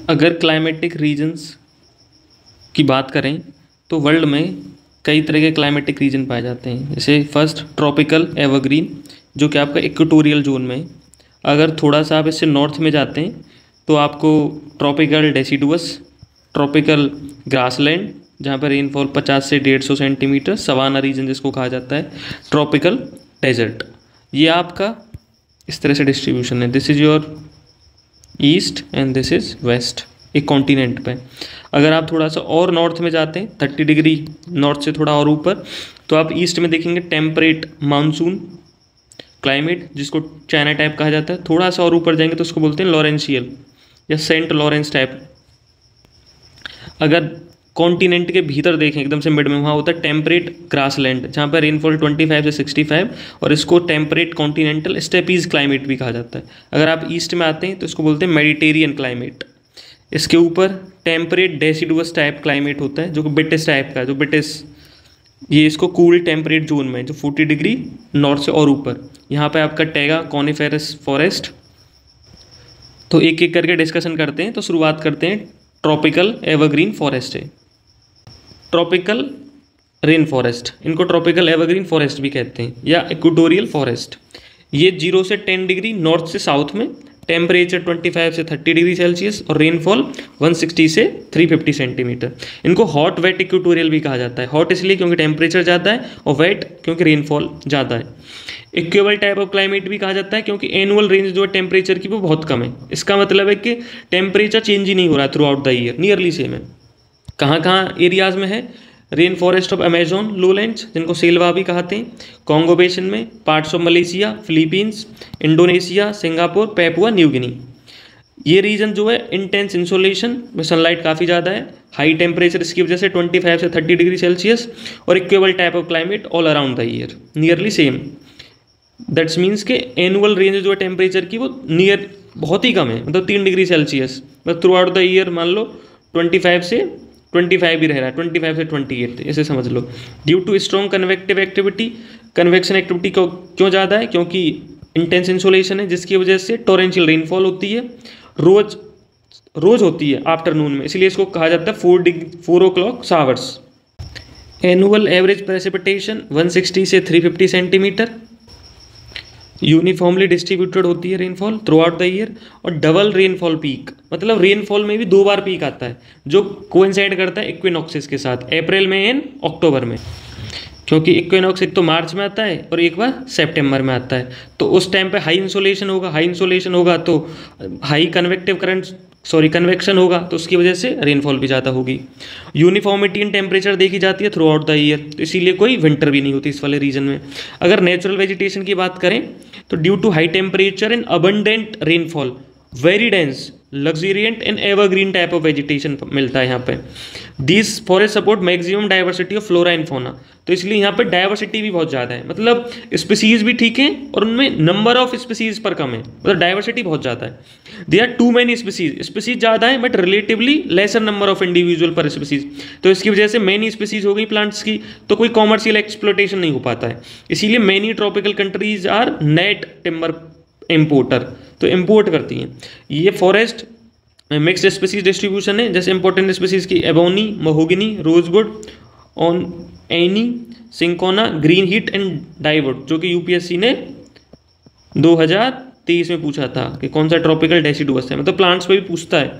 अगर climatic regions की बात करें तो वर्ल्ड में कई तरह के क्लाइमेटिक रीजन पाए जाते हैं। जैसे फर्स्ट ट्रॉपिकल एवरग्रीन, जो कि आपका इक्वेटोरियल जोन में है। अगर थोड़ा सा आप इससे नॉर्थ में जाते हैं तो आपको ट्रॉपिकल डेसिडुअस, ट्रॉपिकल ग्रासलैंड जहाँ पर रेनफॉल 50 से 150 सेंटीमीटर, सवाना रीजन जिसको कहा जाता है, ट्रॉपिकल डेजर्ट। ये आपका इस तरह से डिस्ट्रीब्यूशन है। This is your east and this is west, एक कॉन्टिनेंट पे। अगर आप थोड़ा सा और नॉर्थ में जाते हैं 30 डिग्री नॉर्थ से थोड़ा और ऊपर, तो आप ईस्ट में देखेंगे टेम्परेट मानसून क्लाइमेट, जिसको चाइना टाइप कहा जाता है। थोड़ा सा और ऊपर जाएंगे तो उसको बोलते हैं लॉरेंशियल या सेंट लॉरेंस टाइप। अगर कॉन्टिनेंट के भीतर देखें एकदम से मिड में, वहाँ होता है टेम्परेट ग्रासलैंड, जहाँ पर रेनफॉल 25 से 65, और इसको टेम्परेट कॉन्टिनेंटल स्टेपीज क्लाइमेट भी कहा जाता है। अगर आप ईस्ट में आते हैं तो इसको बोलते हैं मेडिटेरियन क्लाइमेट। इसके ऊपर टेम्परेट डेसिडुअस टाइप क्लाइमेट होता है, जो कि ब्रिटिश टाइप का है, जो ब्रिटिश, ये इसको कूल टेम्परेट जोन में, जो 40 डिग्री नॉर्थ से और ऊपर। यहाँ पे आपका टैगा कॉनिफेरस फॉरेस्ट। तो एक एक करके डिस्कशन करते हैं। तो शुरुआत करते हैं ट्रॉपिकल एवरग्रीन फॉरेस्ट है। ट्रॉपिकल रेन फॉरेस्ट, इनको ट्रॉपिकल एवरग्रीन फॉरेस्ट भी कहते हैं, या इक्वेटोरियल फॉरेस्ट। ये 0 से 10 डिग्री नॉर्थ से साउथ में, टेम्परेचर 25 से 30 डिग्री सेल्सियस और रेनफॉल 160 से 350 सेंटीमीटर। इनको हॉट वेट इक्वेटोरियल भी कहा जाता है। हॉट इसलिए क्योंकि टेम्परेचर ज़्यादा है, और वेट क्योंकि रेनफॉल ज़्यादा है। इक्वेबल टाइप ऑफ क्लाइमेट भी कहा जाता है, क्योंकि एनुअल रेंज जो है टेम्परेचर की वो बहुत कम है। इसका मतलब है कि टेम्परेचर चेंज ही नहीं हो रहा through out the year, nearly same है। कहाँ कहाँ एरियाज में है? रेन फॉरेस्ट ऑफ अमेजोन लोलैंड्स, जिनको सेल्वा भी कहते हैं, कॉन्गो बेसिन में, parts of Malaysia, Philippines, Indonesia, Singapore, Papua New Guinea. ये रीजन जो है इंटेंस इंसोलेशन में सनलाइट काफ़ी ज़्यादा है, हाई टेम्परेचर इसकी वजह से 25 से 30 डिग्री सेल्सियस, और equal type of climate all around the year, nearly same. That's means के एनुअल रेंज जो है टेम्परेचर की वो नियर बहुत ही कम है, मतलब 3 डिग्री सेल्सियस, मतलब थ्रू आउट द ईयर मान लो 25 से 25 भी रह रहा है, 25 से 28 ऐसे समझ लो। Due to strong convective activity, convection activity क्यों ज़्यादा है? क्योंकि इंटेंस इंसोलेशन है, जिसकी वजह से टोरेंशियल रेनफॉल होती है, रोज होती है आफ्टरनून में, इसलिए इसको कहा जाता है 4 o'clock showers. Annual average precipitation 160 से 350 सेंटीमीटर। यूनिफॉर्मली डिस्ट्रीब्यूटेड होती है rainfall through out the year. और डबल रेनफॉल पीक, मतलब रेनफॉल में भी 2 बार पीक आता है, जो कोइंसाइड करता है इक्विनॉक्सेस के साथ, अप्रैल में एंड अक्टूबर में। क्योंकि इक्विनॉक्स एक तो मार्च में आता है और एक बार सितंबर में आता है, तो उस टाइम पे हाई इंसोलेशन होगा तो हाई कन्वेक्शन होगा, तो उसकी वजह से रेनफॉल भी ज़्यादा होगी। यूनिफॉर्मिटी इन टेम्परेचर देखी जाती है थ्रू आउट द ईयर, तो इसीलिए कोई विंटर भी नहीं होती इस वाले रीजन में। अगर नेचुरल वेजिटेशन की बात करें तो due to high temperature and abundant rainfall, very dense, luxuriant and evergreen type of vegetation मिलता है यहाँ पे। This forest support maximum diversity of flora and fauna, तो इसलिए यहाँ पे डाइवर्सिटी भी बहुत ज़्यादा है, मतलब स्पीसीज भी ठीक है और उनमें नंबर ऑफ स्पीसीज पर कम है, मतलब डाइवर्सिटी बहुत ज़्यादा है। They are too many species ज़्यादा है but relatively lesser number of individual per species, तो इसकी वजह से मैनी स्पीसीज हो गई प्लांट्स की, तो कोई कॉमर्शियल एक्सप्लोटेशन नहीं हो पाता है। इसीलिए many tropical countries are net timber importer, तो इम्पोर्ट करती हैं। ये फॉरेस्ट मिक्स्ड स्पीसीज डिस्ट्रीब्यूशन है, जैसे इंपॉर्टेंट स्पीसीज की ebony, mahogany, rosewood, on any, cinchona, greenheart and dyewood, जो कि यूपीएससी ने 2023 में पूछा था कि कौन सा ट्रॉपिकल डेसिडुअस है, मतलब प्लांट्स पे भी पूछता है।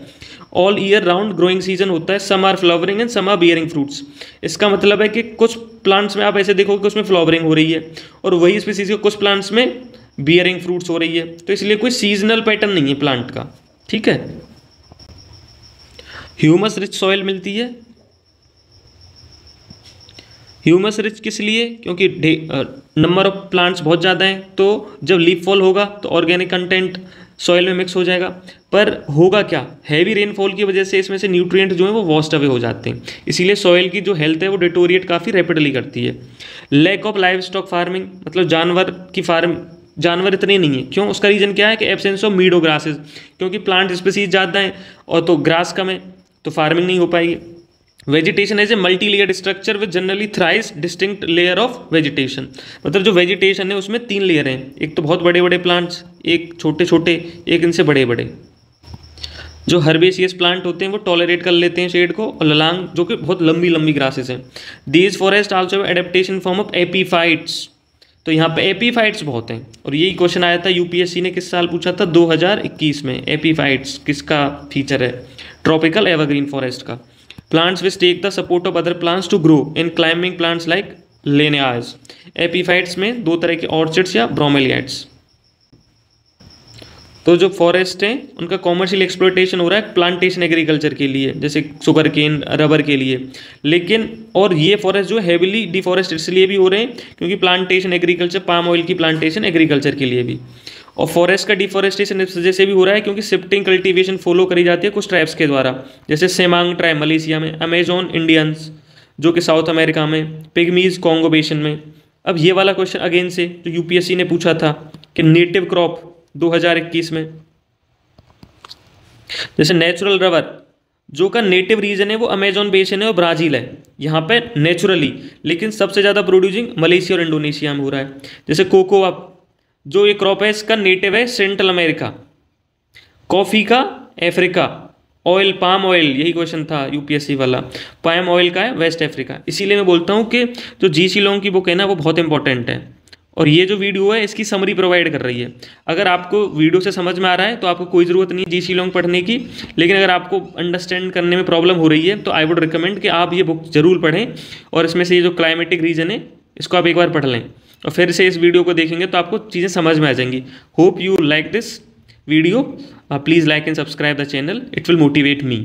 All year round growing season होता है, some are flowering and some are bearing fruits. इसका मतलब है कि कुछ प्लांट्स में आप ऐसे देखोगे कि उसमें फ्लावरिंग हो रही है, और वही स्पीसीज के कुछ प्लांट्स में बियरिंग फ्रूट्स हो रही है, तो इसलिए कोई सीजनल पैटर्न नहीं है प्लांट का, ठीक है। ह्यूमस रिच सॉइल मिलती है। ह्यूमस रिच किस लिए? क्योंकि नंबर ऑफ प्लांट्स बहुत ज़्यादा हैं, तो जब लीफ फॉल होगा तो ऑर्गेनिक कंटेंट सॉइल में मिक्स हो जाएगा। पर होगा क्या, हैवी रेनफॉल की वजह से इसमें से न्यूट्रिएंट जो है वो वॉस्ट अवे हो जाते हैं, इसीलिए सॉइल की जो हेल्थ है वो डिटोरिएट काफ़ी रैपिडली करती है। Lack of livestock farming, मतलब जानवर इतने नहीं है। क्यों? उसका रीज़न क्या है कि एब्सेंस ऑफ मीडो ग्रासेस, क्योंकि प्लांट स्पीसीज ज़्यादा हैं और तो ग्रास कम है, तो फार्मिंग नहीं हो पाएगी। Vegetation as a multi layered structure with generally thrice distinct layer of vegetation, मतलब जो वेजिटेशन है उसमें 3 लेयर हैं, एक तो बहुत बड़े बड़े प्लांट्स, एक छोटे छोटे, एक इनसे बड़े बड़े। जो हर्बेसियस प्लांट होते हैं वो टॉलरेट कर लेते हैं शेड को, और ललांग जो कि बहुत लंबी लंबी ग्रासेस हैं। These forest also adaptation form of epiphytes, तो यहाँ पे एपीफाइट्स बहुत हैं। और यही क्वेश्चन आया था यूपीएससी ने किस साल पूछा था, 2021 में। एपीफाइट्स किसका फीचर है, ट्रॉपिकल एवरग्रीन फॉरेस्ट का। Plants which take the support of other plants to grow in climbing plants like lianas. Epiphytes में दो तरह के ऑर्चिड्स या ब्रोमेलियाड्स। तो जो फॉरेस्ट हैं उनका कॉमर्शियल एक्सप्लॉयटेशन हो रहा है प्लांटेशन एग्रीकल्चर के लिए, जैसे शुगर केन, रबर के लिए। लेकिन और ये फॉरेस्ट जो हेविली डिफॉरेस्ट इसलिए भी हो रहे हैं क्योंकि प्लांटेशन एग्रीकल्चर, पाम ऑयल की प्लांटेशन एग्रीकल्चर के लिए भी। और फॉरेस्ट का डिफॉरेस्टेशन इस वजह से भी हो रहा है क्योंकि शिफ्टिंग कल्टीवेशन फॉलो करी जाती है कुछ ट्राइब्स के द्वारा, जैसे सेमांग ट्राइब मलेशिया में, अमेजोन इंडियंस जो कि साउथ अमेरिका में, पिग्मीज कॉन्गो बेसिन में। अब ये वाला क्वेश्चन अगेन से जो यूपीएससी ने पूछा था कि नेटिव क्रॉप 2021 में, जैसे नेचुरल रबर जो का नेटिव रीजन है वो अमेजोन बेसिन है और ब्राज़ील है यहाँ पे नेचुरली, लेकिन सबसे ज़्यादा प्रोड्यूसिंग मलेशिया और इंडोनेशिया में हो रहा है। जैसे कोकोआ जो ये क्रॉप है इसका नेटिव है सेंट्रल अमेरिका, कॉफ़ी का अफ्रीका, ऑयल पाम ऑयल, यही क्वेश्चन था यूपीएससी वाला, पाम ऑयल का है वेस्ट अफ्रीका। इसीलिए मैं बोलता हूँ कि जो जी शिलोंग की बुक है ना वो बहुत इंपॉर्टेंट है, और ये जो वीडियो है इसकी समरी प्रोवाइड कर रही है। अगर आपको वीडियो से समझ में आ रहा है तो आपको कोई ज़रूरत नहीं है जी शिलोंग पढ़ने की, लेकिन अगर आपको अंडरस्टैंड करने में प्रॉब्लम हो रही है तो आई वुड रिकमेंड कि आप ये बुक ज़रूर पढ़ें, और इसमें से ये जो क्लाइमेटिक रीजन है इसको आप एक बार पढ़ लें और फिर से इस वीडियो को देखेंगे तो आपको चीज़ें समझ में आ जाएंगी। Hope you like this video, please like and subscribe the channel, it will motivate me.